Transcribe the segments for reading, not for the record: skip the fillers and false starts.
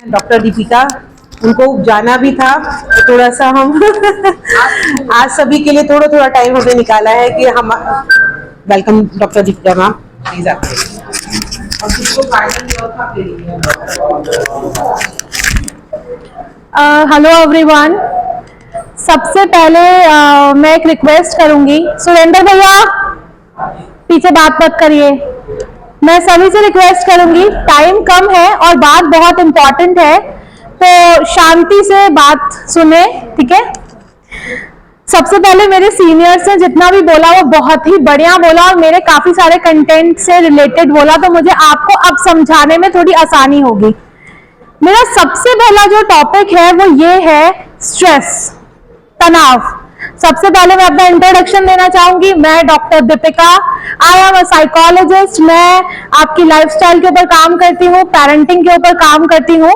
Doctor Deepika, उनको जाना भी था तो थोड़ा सा हम आज सभी के लिए थोड़ा थोड़ा टाइम हमने निकाला है कि हम welcome doctor Deepika ma'am please आप हेलो एवरीवन। सबसे पहले मैं एक रिक्वेस्ट करूंगी, सुरेंद्र भैया पीछे बात मत करिए। मैं सभी से रिक्वेस्ट करूंगी, टाइम कम है और बात बहुत इंपॉर्टेंट है तो शांति से बात सुने, ठीक है। सबसे पहले मेरे सीनियर्स ने जितना भी बोला वो बहुत ही बढ़िया बोला और मेरे काफी सारे कंटेंट से रिलेटेड बोला, तो मुझे आपको अब समझाने में थोड़ी आसानी होगी। मेरा सबसे पहला जो टॉपिक है वो ये है स्ट्रेस, तनाव। सबसे पहले मैं अपना इंट्रोडक्शन देना चाहूंगी। मैं doctor Deepika, I am a psychologist. मैं आपकी लाइफस्टाइल के ऊपर काम करती हूँ, पेरेंटिंग के ऊपर काम करती हूँ।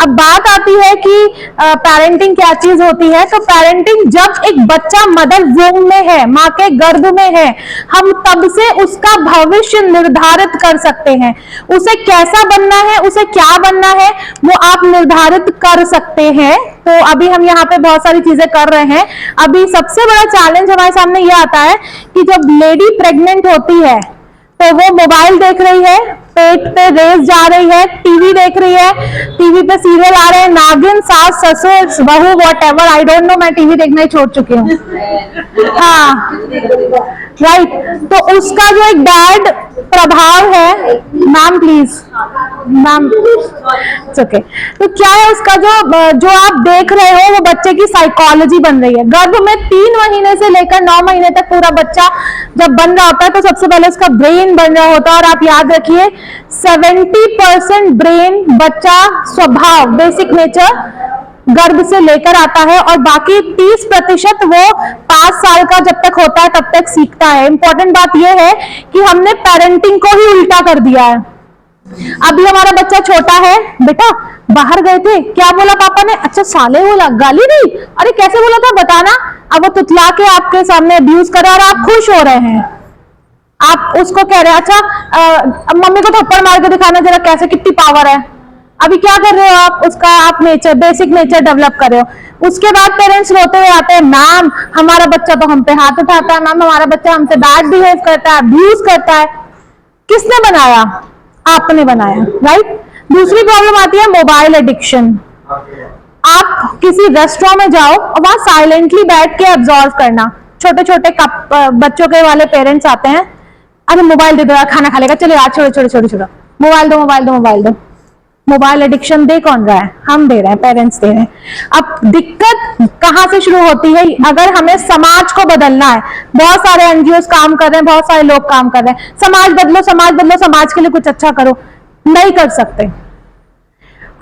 अब बात आती है कि पेरेंटिंग क्या चीज होती है, तो पेरेंटिंग जब एक बच्चा मदर वूम में है, माँ के गर्भ में है, हम तब से उसका भविष्य निर्धारित कर सकते हैं। उसे कैसा बनना है, उसे क्या बनना है, वो आप निर्धारित कर सकते हैं। तो अभी हम यहाँ पे बहुत सारी चीजें कर रहे हैं। अभी सबसे बड़ा चैलेंज हमारे सामने ये आता है कि जब लेडी प्रेग्नेंट होती है तो वो मोबाइल देख रही है, पेट पे रेस जा रही है, टीवी देख रही है, टीवी पे सीरियल आ रहे हैं, नागिन, सास ससुर बहू, व्हाटएवर, आई डोंट नो, मैं टीवी देखना ही छोड़ चुकी हूँ। हाँ राइट। तो उसका जो एक बैड प्रभाव है, मैम प्लीज, मैम ओके, तो क्या है उसका जो आप देख रहे हो वो बच्चे की साइकोलॉजी बन रही है। गर्भ में 3 महीने से लेकर 9 महीने तक पूरा बच्चा जब बन रहा होता है तो सबसे पहले उसका ब्रेन बन रहा होता है। और आप याद रखिए 70% ब्रेन बच्चा स्वभाव, बेसिक नेचर गर्भ से लेकर आता है और बाकी 30% वो 5 साल का जब तक होता है तब तक सीखता है। इंपॉर्टेंट बात यह है कि हमने पेरेंटिंग को ही उल्टा कर दिया है। अभी हमारा बच्चा छोटा है, बेटा बाहर गए थे, क्या बोला पापा ने, अच्छा साले बोला, गाली दी, अरे कैसे बोला था बताना। अब वो तुतला के आपके सामने अब्यूज कर रहा है और आप खुश हो रहे हैं। आप उसको कह रहे हैं अच्छा मम्मी को थप्पड़ मार के दिखाना जरा कैसे, कितनी पावर है। अभी क्या कर रहे हो आप, उसका आप नेचर, बेसिक नेचर डेवलप कर रहे हो। उसके बाद पेरेंट्स रोते हुए आते हैं, मैम हमारा बच्चा तो हम पे हाथ उठाता है, मैम हमारा बच्चा हमसे बैड बिहेव करता है, अब्यूज करता है। किसने बनाया? आपने बनाया, राइट। दूसरी प्रॉब्लम आती है मोबाइल एडिक्शन। आप किसी रेस्टोरेंट में जाओ और वहां साइलेंटली बैठ के ऑब्जर्व करना, छोटे छोटे बच्चों के वाले पेरेंट्स आते हैं, अरे मोबाइल दे दो यार, खाना खा लेगा, चलो यार छोड़ो छोड़ो छोड़ो छोड़ो, मोबाइल दो मोबाइल दो मोबाइल दो। मोबाइल एडिक्शन दे कौन रहा है? हम दे रहे हैं, पेरेंट्स दे रहे हैं। अब दिक्कत कहां से शुरू होती है? अगर हमें समाज को बदलना है, बहुत सारे एनजीओस काम कर रहे हैं, बहुत सारे लोग काम कर रहे हैं, समाज बदलो समाज बदलो, समाज के लिए कुछ अच्छा करो, नहीं कर सकते।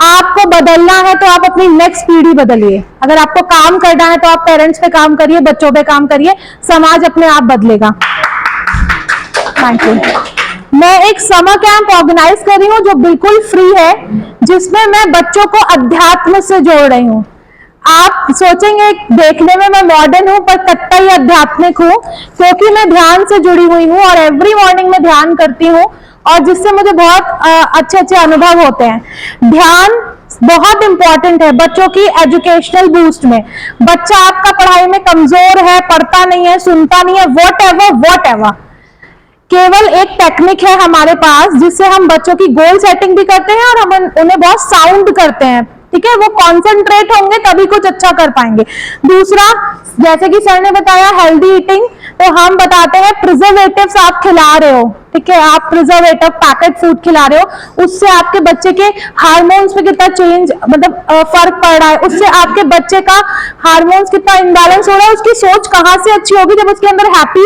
आपको बदलना है तो आप अपनी नेक्स्ट पीढ़ी बदलिए। अगर आपको काम करना है तो आप पेरेंट्स पे काम करिए, बच्चों पे काम करिए, समाज अपने आप बदलेगा। Thank you. मैं एक समर कैंप ऑर्गेनाइज कर रही हूँ जो बिल्कुल फ्री है, जिसमें मैं बच्चों को अध्यात्म से जोड़ रही हूँ। आप सोचेंगे देखने में मैं मॉडर्न हूँ पर कट्टा ही आध्यात्मिक हूँ, क्योंकि मैं ध्यान से जुड़ी हुई हूँ और एवरी मॉर्निंग में ध्यान करती हूँ और जिससे मुझे बहुत अच्छे अच्छे अनुभव होते हैं। ध्यान बहुत इंपॉर्टेंट है बच्चों की एजुकेशनल बूस्ट में। बच्चा आपका पढ़ाई में कमजोर है, पढ़ता नहीं है, सुनता नहीं है, वॉट एवर, केवल एक टेक्निक है हमारे पास जिससे हम बच्चों की गोल सेटिंग भी करते हैं और हम उन्हें बहुत साउंड करते हैं, ठीक है। वो कॉन्सेंट्रेट होंगे तभी कुछ अच्छा कर पाएंगे। दूसरा, जैसे कि सर ने बताया हेल्दी ईटिंग, तो हम बताते हैं प्रिजर्वेटिव्स आप खिला रहे हो, ठीक है, आप प्रिजर्वेटिव पैकेट फूड खिला रहे हो, उससे आपके बच्चे के हार्मोन्स पे कितना चेंज, मतलब फर्क पड़ रहा है, उससे आपके बच्चे का हार्मोन्स कितना इम्बैलेंस हो रहा है, उसकी सोच कहाँ से अच्छी होगी जब उसके अंदर हैप्पी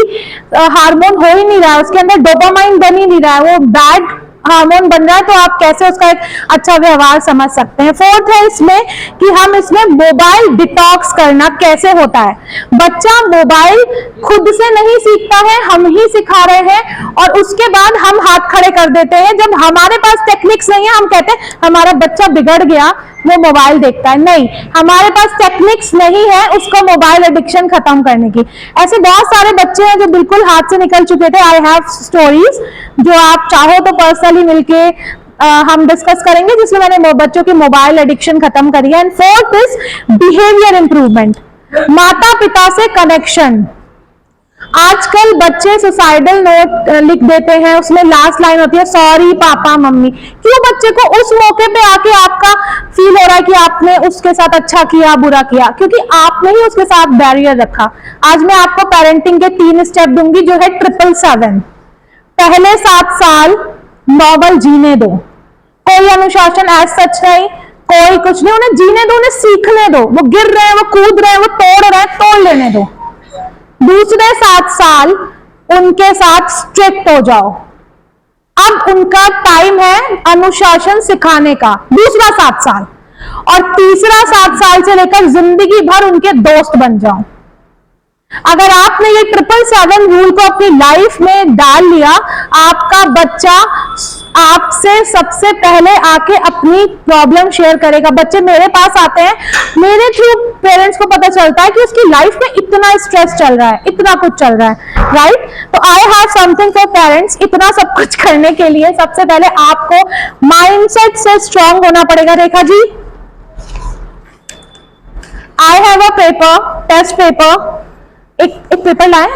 हार्मोन हो ही नहीं रहा है, उसके अंदर डोपामाइन बन ही नहीं रहा है, वो बैड हार्मोन बन रहा है, तो आप कैसे उसका एक अच्छा व्यवहार समझ सकते हैं। फोर्थ है इसमें कि हम इसमें मोबाइल डिटॉक्स करना कैसे होता है। बच्चा मोबाइल खुद से नहीं सीखता है, हम ही सिखा रहे हैं और उसके बाद हम हाथ खड़े कर देते हैं। जब हमारे पास टेक्निक्स नहीं है हम कहते हैं हमारा बच्चा बिगड़ गया, वो मोबाइल देखता है। नहीं, हमारे पास टेक्निक्स नहीं है उसको मोबाइल एडिक्शन खत्म करने की। ऐसे बहुत सारे बच्चे हैं जो बिल्कुल हाथ से निकल चुके थे। आई हैव स्टोरीज जो आप चाहो तो पर्सनली मिलके हम डिस्कस करेंगे, जिसमें मैंने बच्चों की मोबाइल एडिक्शन खत्म करी है। And fourth is behaviour improvement, माता पिता से कनेक्शन। आजकल बच्चे सुसाइडल नोट लिख देते हैं, उसमें लास्ट लाइन होती है सॉरी पापा मम्मी। क्यों बच्चे को उस मौके पे आके आपका फील हो रहा है कि आपने उसके साथ अच्छा किया बुरा किया? क्योंकि आपने ही उसके साथ बैरियर रखा। आज मैं आपको पेरेंटिंग के 3 स्टेप दूंगी, जो है 777। पहले 7 साल नॉर्मल जीने दो, कोई अनुशासन एज सच नहीं, कोई कुछ नहीं, उन्हें जीने दो, उन्हें सीखने दो। वो गिर रहे हैं, वो कूद रहे हैं, वो तोड़ रहे हैं, तोड़ लेने दो। दूसरे 7 साल उनके साथ स्ट्रिक्ट हो जाओ। अब उनका टाइम है अनुशासन सिखाने का, दूसरा 7 साल। और तीसरा 7 साल से लेकर जिंदगी भर उनके दोस्त बन जाओ। अगर आपने ये 777 रूल को अपनी लाइफ में डाल लिया, आपका बच्चा आपसे सबसे पहले आके अपनी प्रॉब्लम शेयर करेगा। बच्चे मेरे पास आते हैं, मेरे थ्रू पेरेंट्स को पता चलता है कि उसकी लाइफ में इतना स्ट्रेस चल रहा है, इतना कुछ चल रहा है, राइट? तो I have something for parents. इतना सब कुछ करने के लिए सबसे पहले आपको माइंडसेट से स्ट्रांग होना पड़ेगा। Rekha ji, I have a paper, test paper, एक पेपर लाए,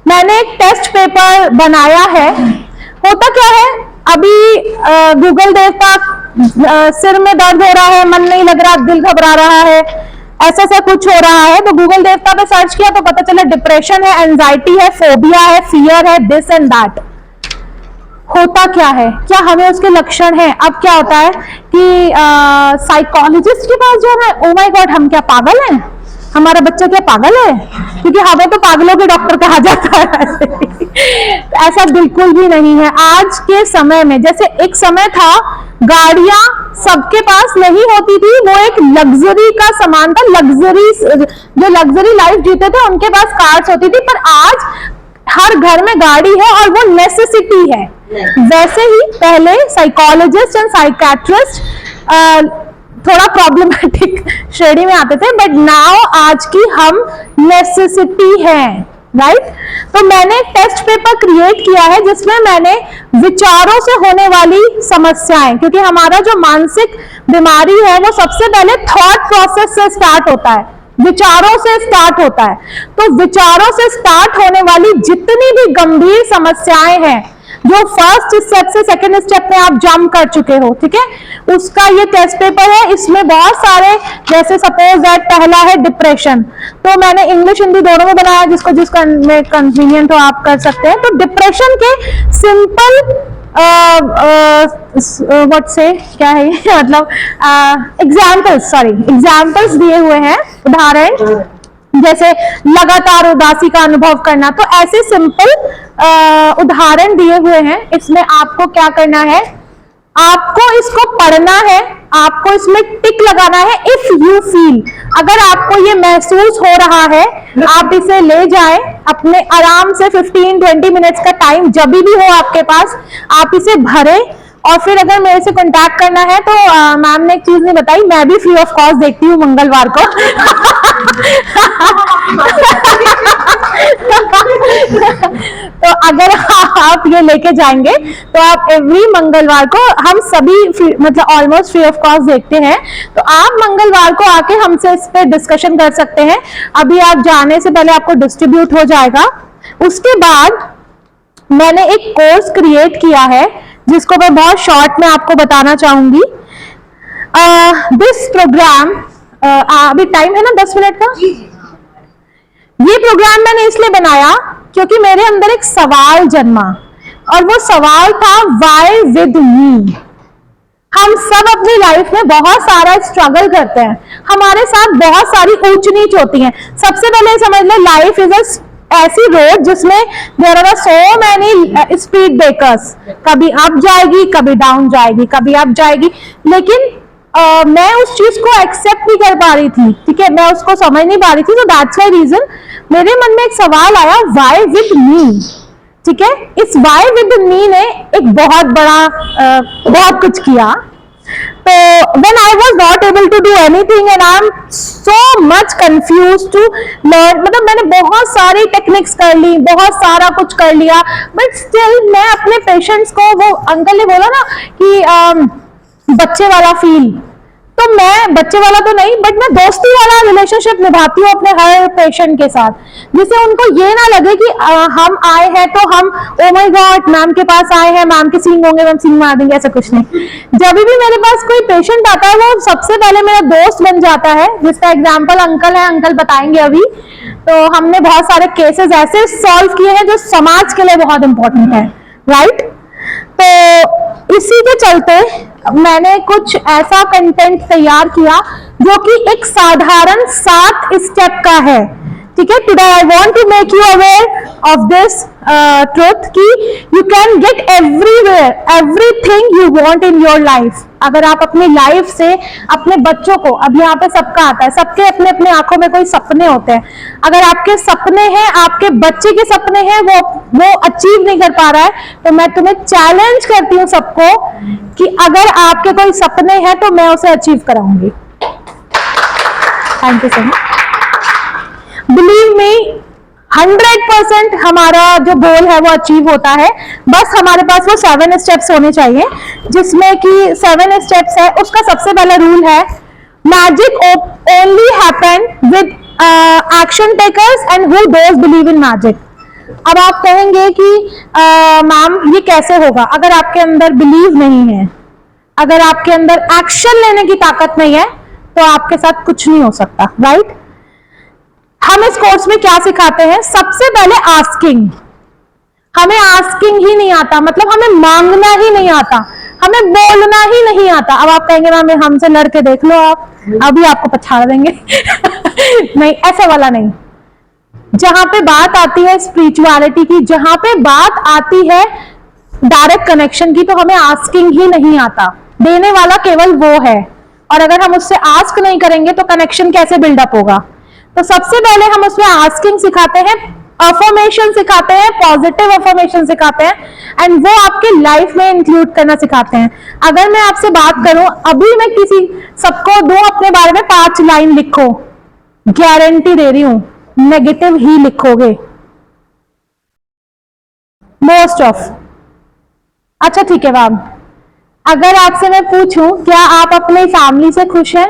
मैंने एक टेस्ट पेपर बनाया है। होता क्या है, अभी गूगल देवता सिर में दर्द हो रहा है, मन नहीं लग रहा, दिल घबरा रहा है, ऐसा ऐसा कुछ हो रहा है, तो गूगल देवता पे सर्च किया तो पता चला डिप्रेशन है, एंजाइटी है, फोबिया है, फियर है, दिस एंड दैट। होता क्या है, क्या हमें उसके लक्षण हैं? अब क्या होता है कि साइकोलॉजिस्ट के पास जाना है। ओ माय गॉड, हम क्या पागल हैं? हमारा बच्चा क्या पागल है? क्योंकि हमें तो पागलों के डॉक्टर कहा जाता है। ऐसा बिल्कुल भी नहीं है। आज के समय में, जैसे एक समय था गाड़ियां सबके पास नहीं होती थी, वो एक लग्जरी का सामान था, लग्जरी, जो लग्जरी लाइफ जीते थे उनके पास कार्स होती थी। पर आज हर घर में गाड़ी है और वो नेसेसिटी है। वैसे ही पहले साइकोलॉजिस्ट एंड साइकेट्रिस्ट थोड़ा प्रॉब्लमेटिक श्रेणी में आते थे, बट नाउ आज की हम नेसेसिटी है, राइट? तो मैंने टेस्ट पेपर क्रिएट किया है जिसमें मैंने विचारों से होने वाली समस्याएं, क्योंकि हमारा जो मानसिक बीमारी है वो सबसे पहले थॉट प्रोसेस से स्टार्ट होता है, विचारों से स्टार्ट होता है। तो विचारों से स्टार्ट होने वाली जितनी भी गंभीर समस्याएं हैं, जो फर्स्ट स्टेप से सेकंड स्टेप में आप जंप कर चुके हो, ठीक है, उसका ये टेस्ट पेपर है। इसमें बहुत सारे, जैसे सपोज दैट पहला है डिप्रेशन, तो मैंने इंग्लिश हिंदी दोनों में बनाया, जिसको जिसका में कन्वीनियंट हो आप कर सकते हैं। तो डिप्रेशन के सिंपल व्हाट से क्या है मतलब एग्जाम्पल्स दिए हुए हैं, उदाहरण जैसे लगातार उदासी का अनुभव करना। तो ऐसे सिंपल उदाहरण दिए हुए हैं। इसमें आपको क्या करना है, आपको इसको पढ़ना है, आपको इसमें टिक लगाना है इफ यू फील। अगर आपको ये महसूस हो रहा है, आप इसे ले जाएं अपने आराम से 15-20 मिनट्स का टाइम जब भी हो आपके पास, आप इसे भरें। और फिर अगर मेरे से कांटेक्ट करना है तो मैम ने एक चीज नहीं बताई, मैं भी फ्री ऑफ कॉस्ट देखती हूँ मंगलवार को। तो अगर आप ये लेके जाएंगे तो आप एवरी मंगलवार को, हम सभी मतलब ऑलमोस्ट फ्री ऑफ कॉस्ट देखते हैं, तो आप मंगलवार को आके हमसे इस पे डिस्कशन कर सकते हैं। अभी आप जाने से पहले आपको डिस्ट्रीब्यूट हो जाएगा। उसके बाद मैंने एक कोर्स क्रिएट किया है जिसको मैं बहुत शॉर्ट में आपको बताना चाहूंगी। दिस प्रोग्राम, अभी टाइम है ना 10 मिनट का। ये प्रोग्राम मैंने इसलिए बनाया क्योंकि मेरे अंदर एक सवाल जन्मा, और वो सवाल था व्हाई विद मी। हम सब अपनी लाइफ में बहुत सारा स्ट्रगल करते हैं, हमारे साथ बहुत सारी ऊंच नीच होती हैं। सबसे पहले समझ लो, लाइफ इज अ ऐसी रोड जिसमें there are so many speed breakers, कभी अप जाएगी, कभी डाउन जाएगी, कभी अप जाएगी। लेकिन मैं उस चीज को एक्सेप्ट नहीं कर पा रही थी, ठीक है, मैं उसको समझ नहीं पा रही थी। तो दैट्स वाई रीजन मेरे मन में एक सवाल आया, व्हाई विद मी, ठीक है। इस व्हाई विद मी ने एक बहुत बड़ा बहुत कुछ किया। तो when I was not able to do anything and I am so much confused to learn, मतलब मैंने बहुत सारी टेक्निक्स कर ली, बहुत सारा कुछ कर लिया, बट स्टिल मैं अपने पेशेंट्स को, वो अंकल ने बोला ना कि बच्चे वाला फील, तो मैं बच्चे वाला तो नहीं बट मैं दोस्ती वाला रिलेशनशिप निभाती हूँ अपने हर पेशेंट के साथ, जिससे उनको ये ना लगे कि हम आए हैं तो हम ओ माय गॉड मैम के पास आए हैं, मैम के सींग होंगे, मैम सींग मार देंगे, ऐसा कुछ नहीं। जब भी मेरे पास कोई पेशेंट आता है वो सबसे पहले मेरा दोस्त बन जाता है, जिसका एग्जाम्पल अंकल है, अंकल बताएंगे अभी। तो हमने बहुत सारे केसेस ऐसे सॉल्व किए हैं जो समाज के लिए बहुत इंपॉर्टेंट है, राइट। तो इसी के चलते मैंने कुछ ऐसा कंटेंट तैयार किया जो कि एक साधारण 7 स्टेप का है, ठीक है। Today I want to make you aware of this truth कि you can get everywhere everything you want in your life. अगर आप अपनी लाइफ से अपने बच्चों को, अब यहाँ पे सबका आता है, सबके अपने अपने आंखों में कोई सपने होते हैं, अगर आपके सपने हैं, आपके बच्चे के सपने हैं, वो अचीव नहीं कर पा रहा है, तो मैं तुम्हें चैलेंज करती हूँ सबको कि अगर आपके कोई सपने हैं तो मैं उसे अचीव कराऊंगी। Thank you so much. Believe me 100% हमारा जो गोल है वो अचीव होता है, बस हमारे पास वो 7 स्टेप्स होने चाहिए, जिसमें कि 7 स्टेप्स है। उसका सबसे पहला रूल है magic only happen with action takers and who dose believe in magic. अब आप कहेंगे कि मैम ये कैसे होगा? अगर आपके अंदर बिलीव नहीं है, अगर आपके अंदर एक्शन लेने की ताकत नहीं है, तो आपके साथ कुछ नहीं हो सकता, राइट। हम इस कोर्स में क्या सिखाते हैं? सबसे पहले आस्किंग। हमें आस्किंग ही नहीं आता, मतलब हमें मांगना ही नहीं आता, हमें बोलना ही नहीं आता। अब आप कहेंगे मैम हमसे लड़के देख लो, आप अभी आपको पछाड़ देंगे नहीं, ऐसा वाला नहीं। जहां पे बात आती है स्पिरिचुअलिटी की, जहां पे बात आती है डायरेक्ट कनेक्शन की, तो हमें आस्किंग ही नहीं आता। देने वाला केवल वो है, और अगर हम उससे आस्क नहीं करेंगे तो कनेक्शन कैसे बिल्डअप होगा? तो सबसे पहले हम उसमें आस्किंग सिखाते हैं, अफर्मेशन सिखाते हैं, पॉजिटिव अफर्मेशन सिखाते हैं, एंड वो आपके लाइफ में इंक्लूड करना सिखाते हैं। अगर मैं आपसे बात करूं, अभी मैं किसी सबको दो अपने बारे में 5 लाइन लिखो, गारंटी दे रही हूं नेगेटिव ही लिखोगे मोस्ट ऑफ। अच्छा ठीक है मैम, अगर आपसे मैं पूछूं क्या आप अपनी फैमिली से खुश हैं?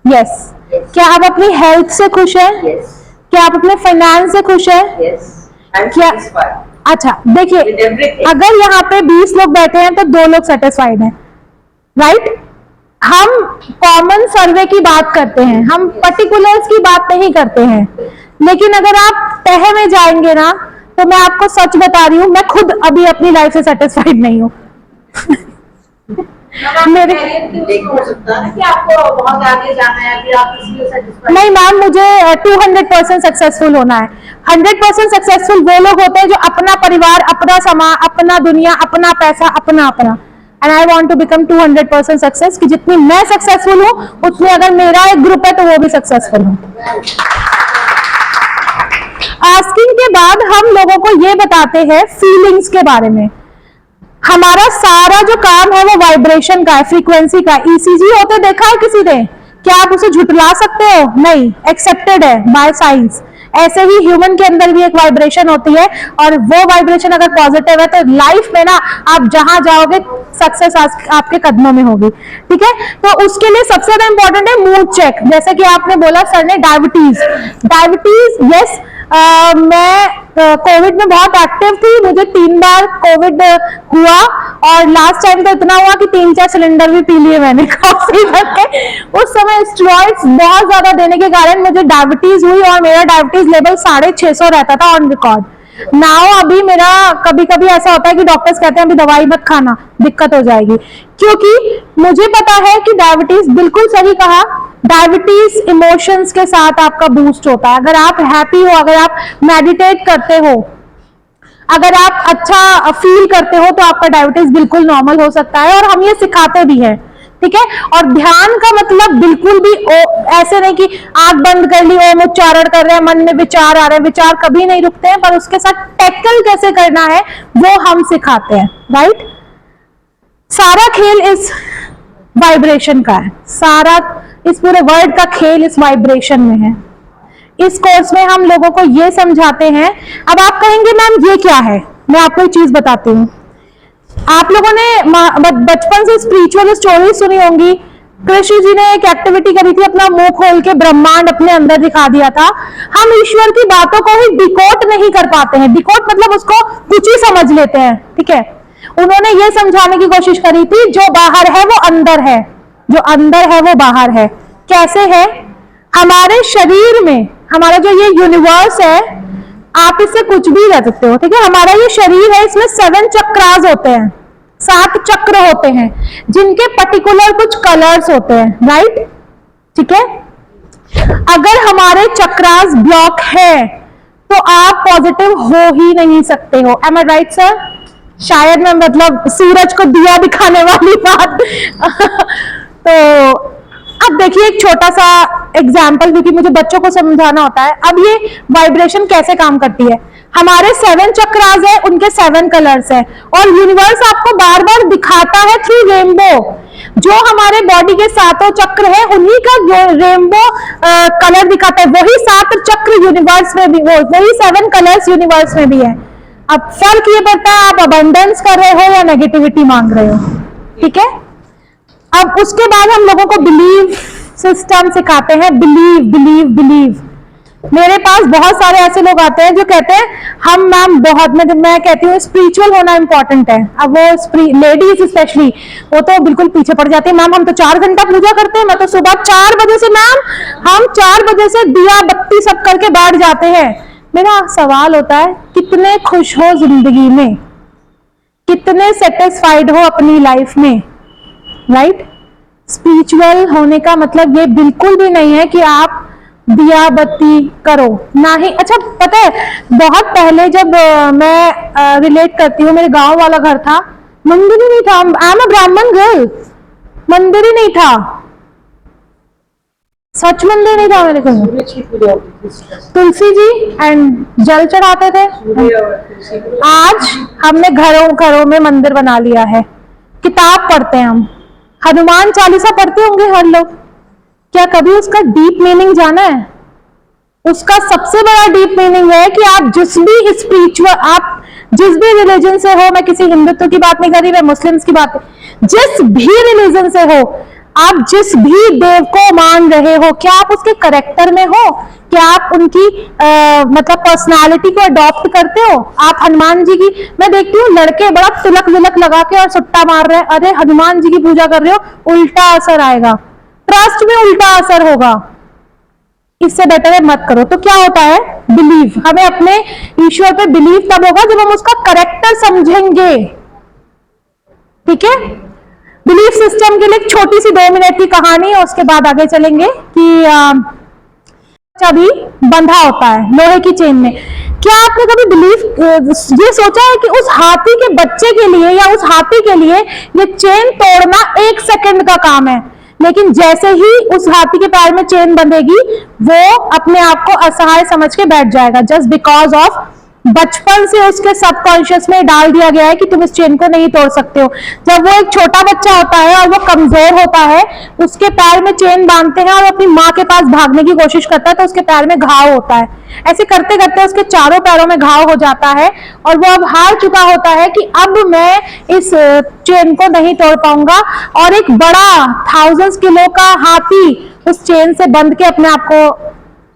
यस। क्या आप अपनी हेल्थ से खुश हैं? क्या आप अपने फाइनेंस से खुश हैं? क्या? अच्छा देखिए, अगर यहाँ पे 20 लोग बैठे हैं तो 2 लोग सेटिस्फाइड हैं, राइट। हम कॉमन सर्वे की बात करते हैं, हम पर्टिकुलर्स की बात नहीं करते हैं। लेकिन अगर आप तह में जाएंगे ना, तो मैं आपको सच बता रही हूँ, मैं खुद अभी अपनी लाइफ से सेटिस्फाइड नहीं हूँ मेरे हो सकता है कि आपको बहुत आगे जाना है, फिर आप इसलिए सेटिस्फाइड नहीं मैम, मुझे 200% सक्सेसफुल होना है। 100% सक्सेसफुल वो लोग होते हैं जो अपना परिवार, अपना समाज, अपना दुनिया, अपना पैसा, अपना अपना। And I want to become 200% success, कि जितनी मैं सक्सेसफुल हूँ उतनी अगर मेरा एक ग्रुप है तो वो भी सक्सेसफुल हो। आस्किंग के बाद हम लोगों को ये बताते हैं फीलिंग्स के बारे में। हमारा सारा जो काम है वो वाइब्रेशन का है, फ्रीक्वेंसी का। ईसीजी होते देखा है किसी ने? क्या आप उसे झुटला सकते हो? नहीं, एक्सेप्टेड है बाय साइंस। ऐसे ही ह्यूमन के अंदर भी एक वाइब्रेशन होती है, और वो वाइब्रेशन अगर पॉजिटिव है तो लाइफ में ना आप जहां जाओगे सक्सेस आपके कदमों में होगी, ठीक है। तो उसके लिए सबसे ज्यादा इंपॉर्टेंट है मूड चेक। जैसे कि आपने बोला सर ने डायबिटीज, यस। मैं कोविड में बहुत एक्टिव थी, मुझे 3 बार कोविड हुआ, और लास्ट टाइम तो इतना हुआ कि 3-4 सिलेंडर भी पी लिए मैंने कॉफी करके। उस समय स्टेरॉइड्स बहुत ज्यादा देने के कारण मुझे डायबिटीज हुई, और मेरा डायबिटीज लेवल 650 रहता था ऑन रिकॉर्ड। नाउ अभी मेरा कभी कभी ऐसा होता है कि डॉक्टर्स कहते हैं अभी दवाई मत खाना, दिक्कत हो जाएगी, क्योंकि मुझे पता है कि डायबिटीज, बिल्कुल सही कहा, डायबिटीज इमोशंस के साथ आपका बूस्ट होता है। अगर आप हैप्पी हो, अगर आप मेडिटेट करते हो, अगर आप अच्छा फील करते हो, तो आपका डायबिटीज बिल्कुल नॉर्मल हो सकता है, और हम ये सिखाते भी हैं, ठीक है। और ध्यान का मतलब बिल्कुल भी ऐसे नहीं कि आंख बंद कर ली, ओम उच्चारण कर रहे हैं, मन में विचार आ रहे हैं, विचार कभी नहीं रुकते हैं, पर उसके साथ टैकल कैसे करना है वो हम सिखाते हैं, राइट। सारा खेल इस वाइब्रेशन का है, सारा इस पूरे वर्ल्ड का खेल इस वाइब्रेशन में है। इस कोर्स में हम लोगों को ये समझाते हैं। अब आप कहेंगे मैम ये क्या है, मैं आपको एक चीज बताती हूँ। आप लोगों ने बचपन से स्पिरिचुअल स्टोरी सुनी होंगी। कृष्ण जी ने एक एक्टिविटी करी थी, अपना मुंह खोल के ब्रह्मांड अपने अंदर दिखा दिया था। हम ईश्वर की बातों को ही डिकोड नहीं कर पाते हैं। डिकोड मतलब उसको कुछ ही समझ लेते हैं, ठीक है। उन्होंने ये समझाने की कोशिश करी थी, जो बाहर है वो अंदर है, जो अंदर है वो बाहर है। कैसे है? हमारे शरीर में, हमारा जो ये यूनिवर्स है, आप इससे कुछ भी कह सकते हो, ठीक है। हमारा ये शरीर है, इसमें 7 चक्रास होते हैं, 7 चक्र होते हैं, जिनके पर्टिकुलर कुछ कलर्स होते हैं, राइट, ठीक है। अगर हमारे चक्रास ब्लॉक है तो आप पॉजिटिव हो ही नहीं सकते हो। एम आई राइट सर? शायद मैं मतलब सूरज को दिया दिखाने वाली बात तो अब देखिए एक छोटा सा एग्जाम्पल, क्योंकि मुझे बच्चों को समझाना होता है। अब ये वाइब्रेशन कैसे काम करती है? हमारे 7 चक्रास है, उनके 7 कलर्स है, और यूनिवर्स आपको बार बार दिखाता है थ्रू रेनबो। जो हमारे बॉडी के 7 चक्र है, उन्हीं का रेनबो कलर दिखाता है। वही 7 चक्र यूनिवर्स में भी, वही 7 कलर्स यूनिवर्स में भी है। अब फर्क ये पड़ता है आप अबंडेंस कर रहे हो या नेगेटिविटी मांग रहे हो, ठीक है। अब उसके बाद हम लोगों को बिलीव सिस्टम सिखाते हैं। Believe believe believe. मेरे पास बहुत सारे ऐसे लोग आते हैं जो कहते हैं हम मैम बहुत, मैं कहती हूँ स्पिरिचुअल होना इंपॉर्टेंट है। अब वो लेडीज स्पेशली, वो तो बिल्कुल पीछे पड़ जाती है। मैम हम तो 4 घंटा पूजा करते हैं, मैं तो सुबह 4 बजे से, मैम हम 4 बजे से दिया बत्ती सब करके बैठ जाते हैं। मेरा सवाल होता है, कितने खुश हो जिंदगी में, कितने सेटिस्फाइड हो अपनी लाइफ में, राइट। स्पिरिचुअल होने का मतलब ये बिल्कुल भी नहीं है कि आप दिया बत्ती करो, ना ही। अच्छा पता है, बहुत पहले जब मैं रिलेट करती हूँ, मेरे गांव वाला घर था, मंदिर ही नहीं था। आई एम अ ब्राह्मण गर्ल, मंदिर ही नहीं था, सच मंदिर नहीं था मेरे को। तुलसी जी एंड जल चढ़ाते थे। आज हमने घरों में मंदिर बना लिया है। किताब पढ़ते हैं हम, हनुमान चालीसा पढ़ते होंगे हर लोग। क्या कभी उसका डीप मीनिंग जाना है? उसका सबसे बड़ा डीप मीनिंग है कि आप जिस भी स्पिरिचुअल, आप जिस भी रिलीजन से हो, मैं किसी हिंदुत्व की बात नहीं कर रही, मैं मुस्लिम्स की बात, जिस भी रिलीजन से हो, आप जिस भी देव को मान रहे हो, क्या आप उसके करेक्टर में हो? क्या आप उनकी मतलब पर्सनालिटी को अडॉप्ट करते हो? आप हनुमान जी की, मैं देखती हूँ लड़के बड़ा तिलक विलक लगा के और सुट्टा मार रहे हैं। अरे हनुमान जी की पूजा कर रहे हो, उल्टा असर आएगा, ट्रस्ट में उल्टा असर होगा। इससे बेटर है मत करो। तो क्या होता है? बिलीव। हमें अपने ईश्वर पे बिलीव तब होगा जब हम उसका करेक्टर समझेंगे, ठीक है। बिलीफ सिस्टम के लिए एक छोटी सी 2 मिनट की कहानी है, उसके बाद आगे चलेंगे कि चाबी बंधा होता है लोहे की चेन में। क्या आपने कभी बिलीफ ये सोचा है कि उस हाथी के बच्चे के लिए या उस हाथी के लिए ये चेन तोड़ना 1 सेकंड का काम है, लेकिन जैसे ही उस हाथी के पैर में चेन बंधेगी, वो अपने आप को असहाय समझ के बैठ जाएगा, जस्ट बिकॉज ऑफ बचपन से उसके सबकॉन्शियस में डाल दिया गया है कि तुम इस चेन को नहीं तोड़ सकते हो। जब वो एक छोटा बच्चा होता है और वो कमजोर होता है, उसके पैर में चेन बांधते हैं और अपनी माँ के पास भागने की कोशिश करता है, तो उसके पैर में घाव होता है। ऐसे करते करते उसके चारों पैरों में घाव हो जाता है और वो अब हार चुका होता है कि अब मैं इस चेन को नहीं तोड़ पाऊंगा, और एक बड़ा 1000 किलो का हाथी उस चेन से बंध के अपने आप को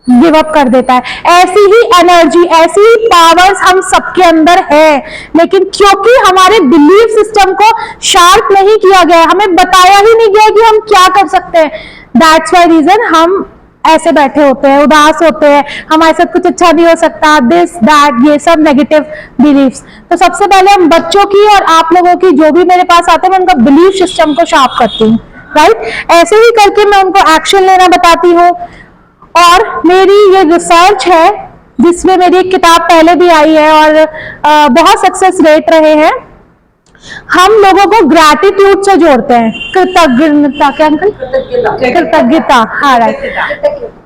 गिव अप कर देता है। ऐसी ही एनर्जी, ऐसी ही पावर्स हम सबके अंदर है, लेकिन क्योंकि हमारे बिलीफ सिस्टम को शार्प नहीं किया गया, हमें बताया ही नहीं गया कि हम क्या कर सकते हैं, दैट्स व्हाई रीजन हम ऐसे बैठे होते हैं, उदास होते हैं, हमारे साथ कुछ अच्छा नहीं हो सकता, दिस दैट, ये सब नेगेटिव बिलीफ्स। तो सबसे पहले हम बच्चों की और आप लोगों की जो भी मेरे पास आते हैं, मैं उनका बिलीफ सिस्टम को शार्प करती हूँ, राइट। ऐसे ही करके मैं उनको एक्शन लेना बताती हूँ। और मेरी ये रिसर्च है जिसमें मेरी एक किताब पहले भी आई है और बहुत सक्सेस रेट रहे हैं। हम लोगों को ग्रैटिट्यूड से जोड़ते हैं, कृतज्ञता, क्या अंकल? कृतज्ञता, हाँ राइट,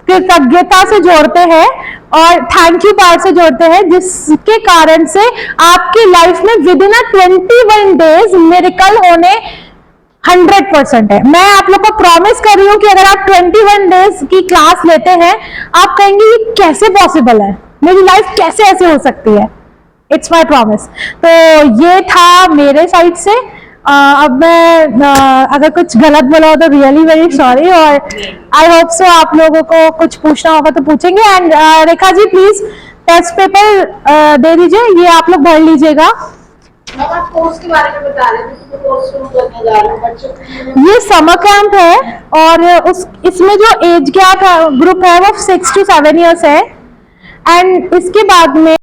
कृतज्ञता से जोड़ते हैं। और थैंक यू पार्ट से जोड़ते हैं, जिसके कारण से आपकी लाइफ में विद इन 21 डेज मिरेकल होने 100% है। मैं आप लोग को प्रॉमिस कर रही हूं कि अगर आप 21 डेज की क्लास लेते हैं, आप कहेंगे ये कैसे पॉसिबल है, मेरी लाइफ कैसे ऐसे हो सकती है। It's my promise. तो ये था मेरे साइड से। अब मैं अगर कुछ गलत बोला हो तो रियली वेरी सॉरी, और आई होप सो आप लोगों को कुछ पूछना होगा तो पूछेंगे। And Rekha ji please test paper दे दीजिए, ये आप लोग भर लीजिएगा। मैम आप कोर्स के बारे में बता रहे थे कि कोर्स शुरू करने जा रहे हो बच्चों के लिए। ये समर कैंप है और इसमें जो एज गैप ग्रुप है वो 6 to 7 years है। एंड इसके बाद में